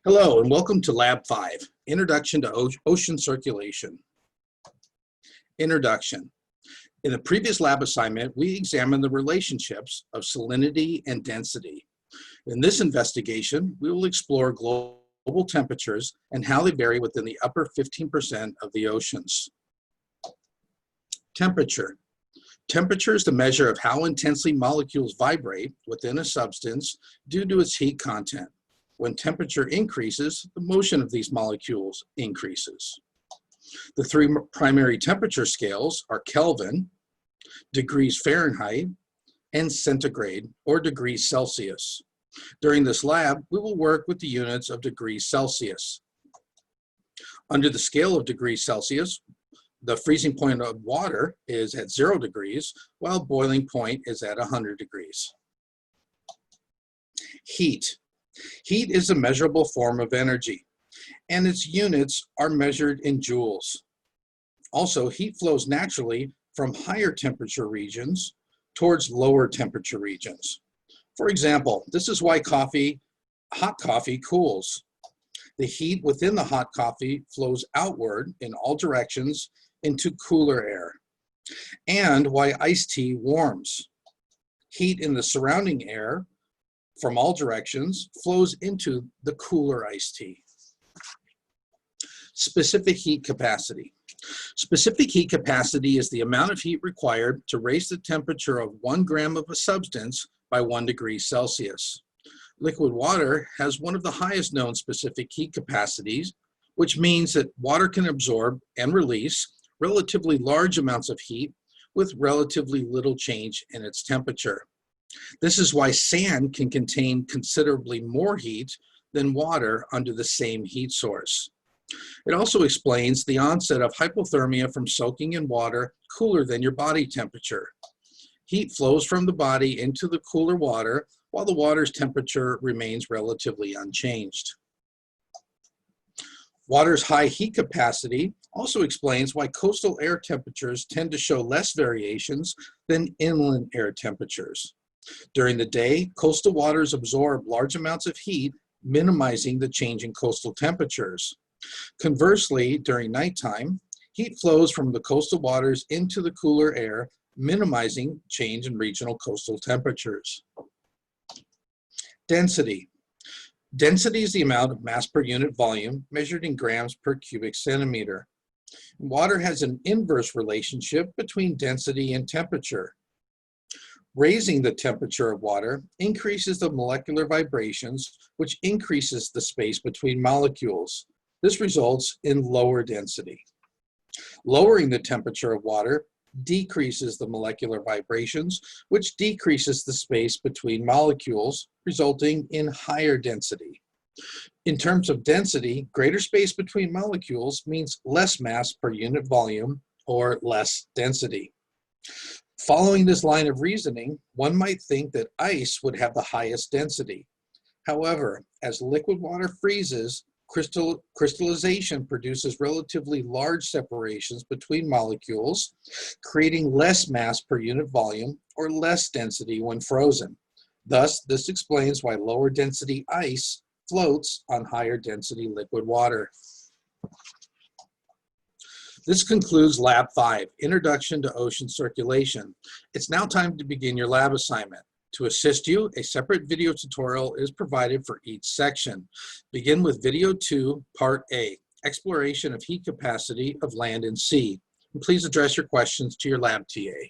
Hello and welcome to Lab 5, Introduction to Ocean Circulation. Introduction. In the previous lab assignment, we examined the relationships of salinity and density. In this investigation, we will explore global temperatures and how they vary within the upper 15% of the oceans. Temperature. Temperature is the measure of how intensely molecules vibrate within a substance due to its heat content. When temperature increases, the motion of these molecules increases. The three primary temperature scales are Kelvin, degrees Fahrenheit, and centigrade, or degrees Celsius. During this lab, we will work with the units of degrees Celsius. Under the scale of degrees Celsius, the freezing point of water is at 0 degrees, while boiling point is at 100 degrees. Heat. Heat is a measurable form of energy, and its units are measured in joules. Also, heat flows naturally from higher temperature regions towards lower temperature regions. For example, this is why hot coffee cools. The heat within the hot coffee flows outward in all directions into cooler air, and why iced tea warms. Heat in the surrounding air from all directions flows into the cooler iced tea. Specific heat capacity. Specific heat capacity is the amount of heat required to raise the temperature of 1 gram of a substance by 1 degree Celsius. Liquid water has one of the highest known specific heat capacities, which means that water can absorb and release relatively large amounts of heat with relatively little change in its temperature. This is why sand can contain considerably more heat than water under the same heat source. It also explains the onset of hypothermia from soaking in water cooler than your body temperature. Heat flows from the body into the cooler water while the water's temperature remains relatively unchanged. Water's high heat capacity also explains why coastal air temperatures tend to show less variations than inland air temperatures. During the day, coastal waters absorb large amounts of heat, minimizing the change in coastal temperatures. Conversely, during nighttime, heat flows from the coastal waters into the cooler air, minimizing change in regional coastal temperatures. Density. Density is the amount of mass per unit volume measured in grams per cubic centimeter. Water has an inverse relationship between density and temperature. Raising the temperature of water increases the molecular vibrations, which increases the space between molecules. This results in lower density. Lowering the temperature of water decreases the molecular vibrations, which decreases the space between molecules, resulting in higher density. In terms of density, greater space between molecules means less mass per unit volume, or less density. Following this line of reasoning, one might think that ice would have the highest density. However, as liquid water freezes, crystallization produces relatively large separations between molecules, creating less mass per unit volume or less density when frozen. Thus, this explains why lower density ice floats on higher density liquid water. This concludes Lab 5, Introduction to Ocean Circulation. It's now time to begin your lab assignment. To assist you, a separate video tutorial is provided for each section. Begin with Video 2, Part A, Exploration of Heat Capacity of Land and Sea. And please address your questions to your lab TA.